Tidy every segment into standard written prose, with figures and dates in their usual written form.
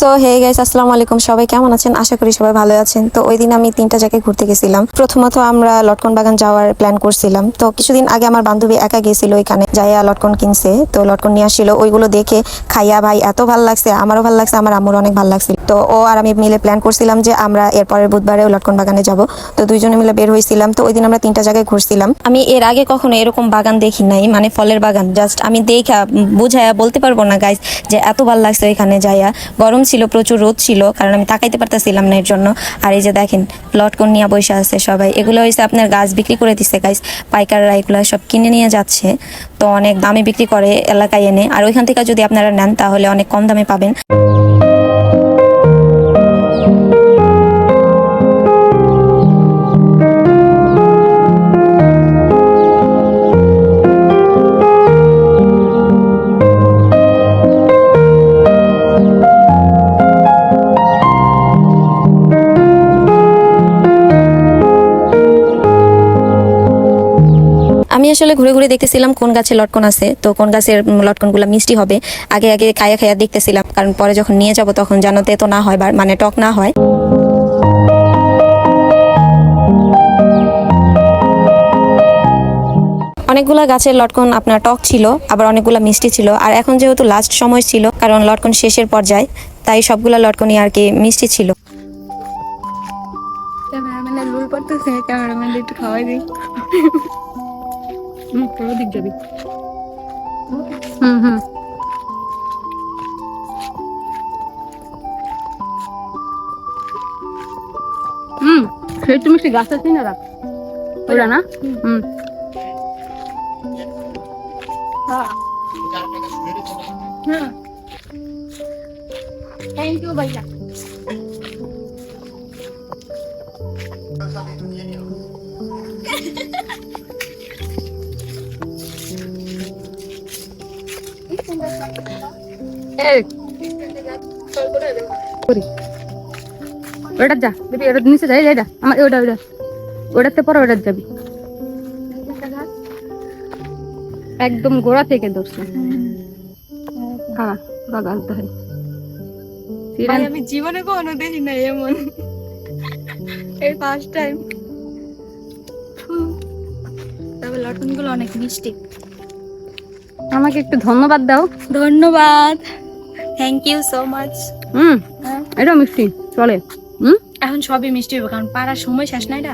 So hey guys, আসসালামু আলাইকুম। সবাই কেমন আছেন? আশা করি সবাই ভালো আছেন। তো ওই দিন আমি 3টা জায়গায় ঘুরতে গেছিলাম। প্রথমত আমরা লটকন বাগান যাওয়ার প্ল্যান করছিলাম। তো কিছুদিন আগে আমার বান্ধবী একা গেছিল, ওইখানে যাইয়া লটকন কিনছে, তো লটকন নিয়ে আসছিল। ওইগুলো দেখে খাইয়া ভাই এত ভালো লাগছে, আমারও ভালো লাগছে, আমার আম্মুর অনেক ভালো লাগছিল। তো ও আর আমি মিলে প্ল্যান করছিলাম যে আমরা এরপরের বুধবারে লটকন বাগানে যাব। তো দুইজনে মিলে বের হয়েছিলাম। তো ওই দিন আমরা 3টা জায়গায় ঘুরছিলাম। আমি এর আগে কখনো এরকম বাগান দেখি নাই, মানে ফলের বাগান। জাস্ট আমি দেখা বুঝায়া বলতে পারবো না গাইস যে এত ভালো লাগছে ওইখানে যাইয়া। গরম ছিল, প্রচুর রোদ ছিল, কারণ আমি তাকাইতে পারতেছিলাম না এর জন্য। আর এই যে দেখেন লটকন নিয়ে বসে আছে সবাই। এগুলো হয়েছে আপনার গাছ বিক্রি করে দিচ্ছে গাইস, পাইকাররা এগুলো সব কিনে নিয়ে যাচ্ছে। তো অনেক দামে বিক্রি করে এলাকায় এনে, আর ওইখান থেকে যদি আপনারা নেন তাহলে অনেক কম দামে পাবেন। আমি আসলে ঘুরে ঘুরে দেখতেছিলাম কোন গাছে লটকন আছে, তো কোন গাছের লটকনগুলো মিষ্টি হবে আগে আগে খায়া খায়া দেখতেছিলাম, কারণ পরে যখন নিয়ে যাব তখন যেন তেতো না হয় বা মানে টক না হয়। অনেকগুলা গাছের লটকন আপনার টক ছিল, আবার অনেকগুলা মিষ্টি ছিল। আর এখন যেহেতু লাস্ট সময় ছিল, কারণ লটকন শেষের পর্যায়ে, তাই সবগুলা লটকনই আর কি মিষ্টি ছিল। ক্যামেরাম্যানের লুল পড়তেছে, ক্যামেরাম্যান একটু খাওয়াই দিই। তোর দিক যাবি। হুম। সেই তুমি সে গাছ আছে না রাখ ওরা না। থ্যাংক ইউ ভাইয়া। ওটা যা দেখবি, ওটা নিচে যাই যাই আমার ওটা ওটা ওটাতে পরে ওটা যাবি একদম গোড়া থেকে ধরছে। হ্যাঁ বাগালতে হয়। আমি জীবনে কখনো দেখি না এমন, এই ফার্স্ট টাইম। তবে লটকন গুলো অনেক মিষ্টি। আমাকে একটু ধন্যবাদ দাও। ধন্যবাদ, থ্যাংক ইউ সো মাচ। এটা মিষ্টি চলে। এখন সবই মিষ্টি হবে, কারণ পাড়ার সময় শেষ নাই না,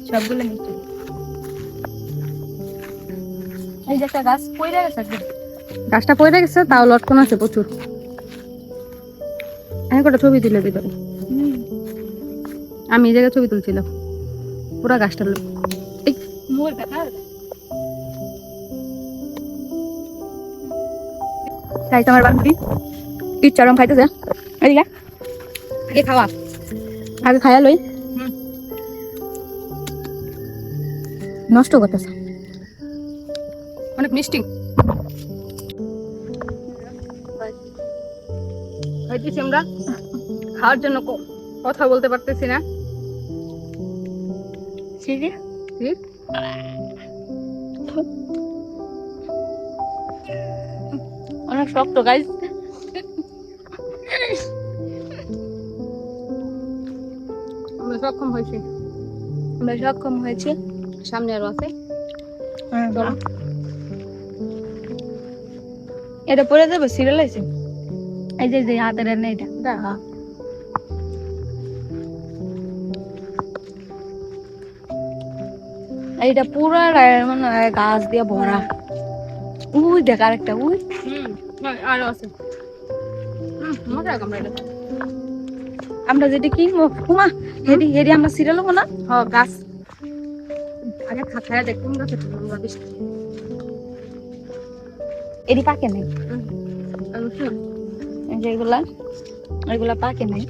সবগুলো মিষ্টি। এই যে একটা গাছ পড়ে গেছে, গাছটা পড়ে গেছে, তাও লটকন আছে প্রচুর। আমি কটা ছবি তুলে দিতে পারি। আমি এই জায়গায় ছবি তুলছিলাম পুরা গাছটা। মোর কথা খাইতে আমার বান্ধবী পিঠ চরম খাইতেছে। এদিকে আগে খাওয়া, আগে খাইয়া লই, নষ্ট করতেছে। অনেক মিষ্টি খাইতেছি আমরা, খাওয়ার জন্য কথা বলতে পারতেছি না। অনেক শক্ত গাইস। আমরা সক্ষম হয়েছি, সামনে আরো আছে। চলো এটা পরে যাবো, সিরিয়াল আছে। এই যে যে হাতের এনে এটা দেখা, এইটা পুরা মানে গাছ দিয়ে ভরা। উই দেখ আরেকটা, উই আরো আছে। মজা আমরা এটা আমরা যেটা কিনবো কুমা হেডি হেডি আমরা সিরিয়াল হবো না। গাছ আগে খায় দেখুন গাছে এডি পাকে নাই, যেগুলা এগুলা পাকে নাই।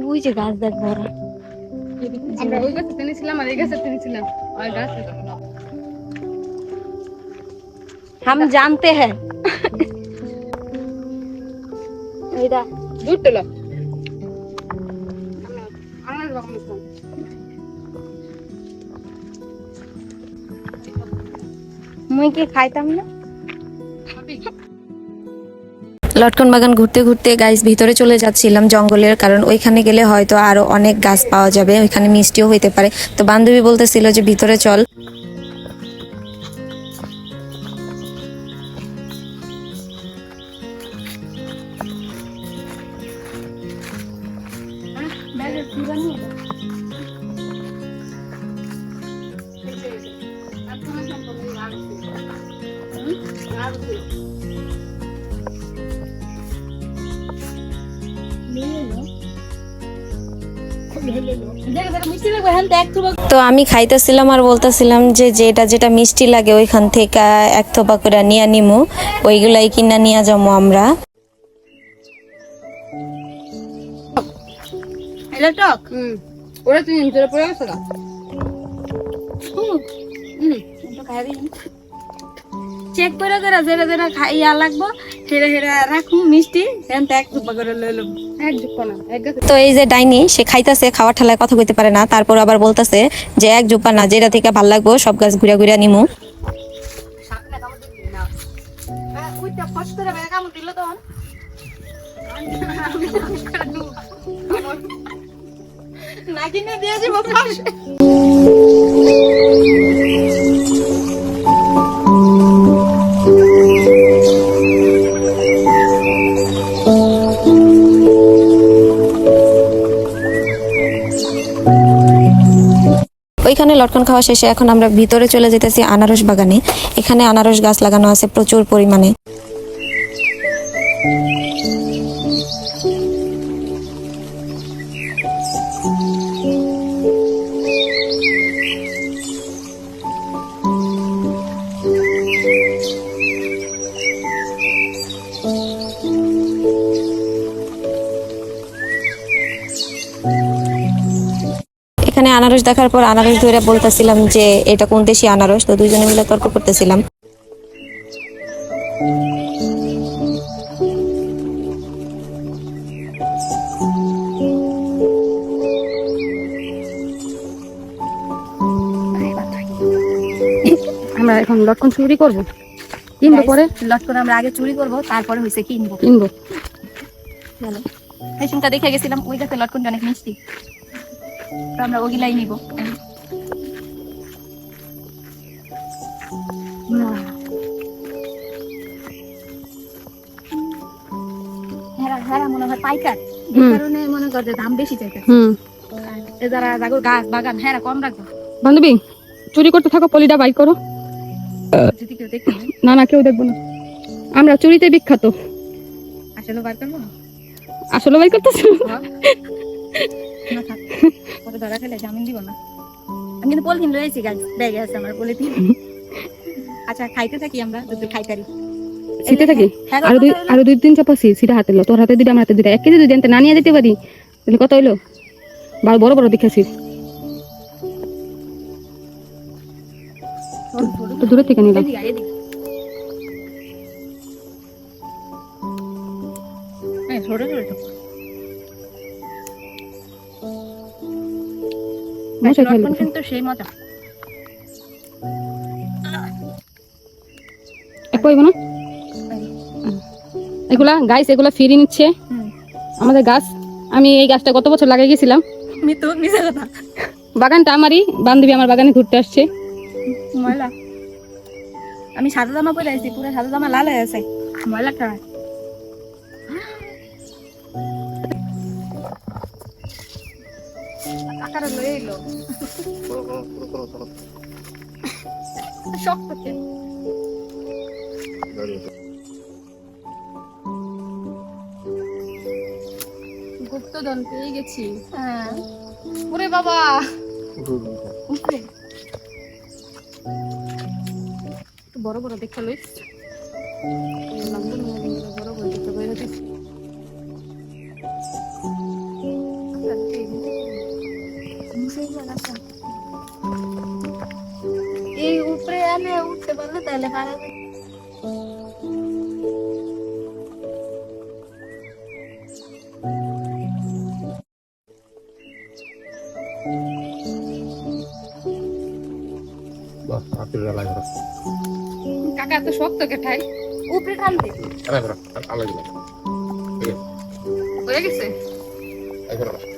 ওই যে গাছ দেখ ভরা। আমরা ওই গাছে তেনেছিলাম আর এই গাছে তেনেছিলাম আর গাছ हम जानते हैं। এইটা দুধ তেল মুই কি খাইতাম না। লটকন বাগান ঘুরতে ঘুরতে গাইস ভিতরে চলে যাচ্ছিলাম জঙ্গলের, কারণ ওইখানে গেলে হয়তো আরো অনেক গাছ পাওয়া যাবে, ওইখানে মিষ্টিও হইতে পারে। তো বান্ধবী বলতেছিল যে ভিতরে চল। তো আমি খাইতেছিলাম আর বলতেছিলাম যে যেটা যেটা মিষ্টি লাগে ওইখান থেকে এক থোপা করে নিয়ে নিমু, ওইগুলাই কিনা নিয়ে যাবো আমরা। এটা টক ওরা তুই ভিতরে পড়ে গেছে গা চেক করে করে যেটা যেটা খাইয়া লাগবো হেরা হেরা রাখুন মিষ্টি এনতে এক দুপা করে লইলাম এক দুপা না এক গাছ তো এই যে ডাইনি সে খাইতেছে, খাওয়ার ঠালায় কথা কইতে পারে না, তারপর আবার বলতেছে যে এক জোপা না, যেটা থেকে ভাল লাগবো সব গাছ ঘুরে ঘুরে নিমু। সামনে কামড় দিবি না ওইটা ফস করে বেলা কামড় দিল তখন না কিনে দিয়ে যাবো ফস ওইখানে লটকন খাওয়া শেষে এখন আমরা ভিতরে চলে যেতেছি আনারস বাগানে। এখানে আনারস গাছ লাগানো আছে প্রচুর পরিমাণে। এখানে আনারস দেখার পর আনারস ধরে বলতেছিলাম যে এটা কোন দেশি আনারস, তো দুইজনে মিলে তর্ক করতেছিলাম। আমরা এখন লটকন চুরি করবো কিনবো পরে লটকন আমরা আগে চুরি করবো তারপরে হয়েছে কিনবো রেশনটা দেখে গেছিলাম ওই গাছে লটকনটা অনেক মিষ্টি তো আমরা ওগুলাই নিব মনে হয় পাইকার এই কারণে মনে করছে দাম বেশি চাইতেছে যারা জাগর গাছ বাগান হ্যাঁ কম রাখবো। বান্ধবী চুরি করতে থাকো, পলিটা বাইক করো। যদি কেউ দেখে না না কেউ দেখবো না, আমরা চুরিতে বিখ্যাত। আসলে বার করবো আসলে বাইক করতেছো? না থাক পরে ধরা খেলে জামিন দিব না। আমি কিন্তু পলিথিন রয়েছি গাছ ব্যাগে আছে আমার পলিথিন। আচ্ছা খাইতে থাকি আমরা যদি খাইতারি শীতে থাকি আরো দুই তিন চাপা সিটা হাতে লো, তোর হাতে দুইটা আমার হাতে দুইটা, এক কেজি যদি আনতে না নিয়ে যেতে পারি তাহলে কত হইলো? বড় বড় দেখাছি তো দূরে থেকে নিলাম। কিন্তু সেই মজা এক পাইব না এগুলা গাছ, এগুলা ফিরিয়ে নিচ্ছে আমাদের গাছ। আমি এই গাছটা গত বছর লাগিয়ে গেছিলাম। বাগানটা আমারই, বান্ধবী আমার বাগানে ঘুরতে আসছে। ময়লা আমি সাদা জামা পরে আছি, পুরো সাদা জামা লাল হয়ে আছে ময়লা খায়। আকারে লয়ে এলো শক্ত কে গুপ্তধন পেয়ে গেছি। হ্যাঁ ওরে বাবা বড় বড় দেখতে লইস বড় বড় দেখতে বাইরে এই উপরে আনে উঠতে পারলে তাহলে খারাপ। কাকা তো শক্ত কেঠাই উপরে টানতে আরে বড় আলাদা দিলাম ঠিক আছে হয়ে গেছে এই বড়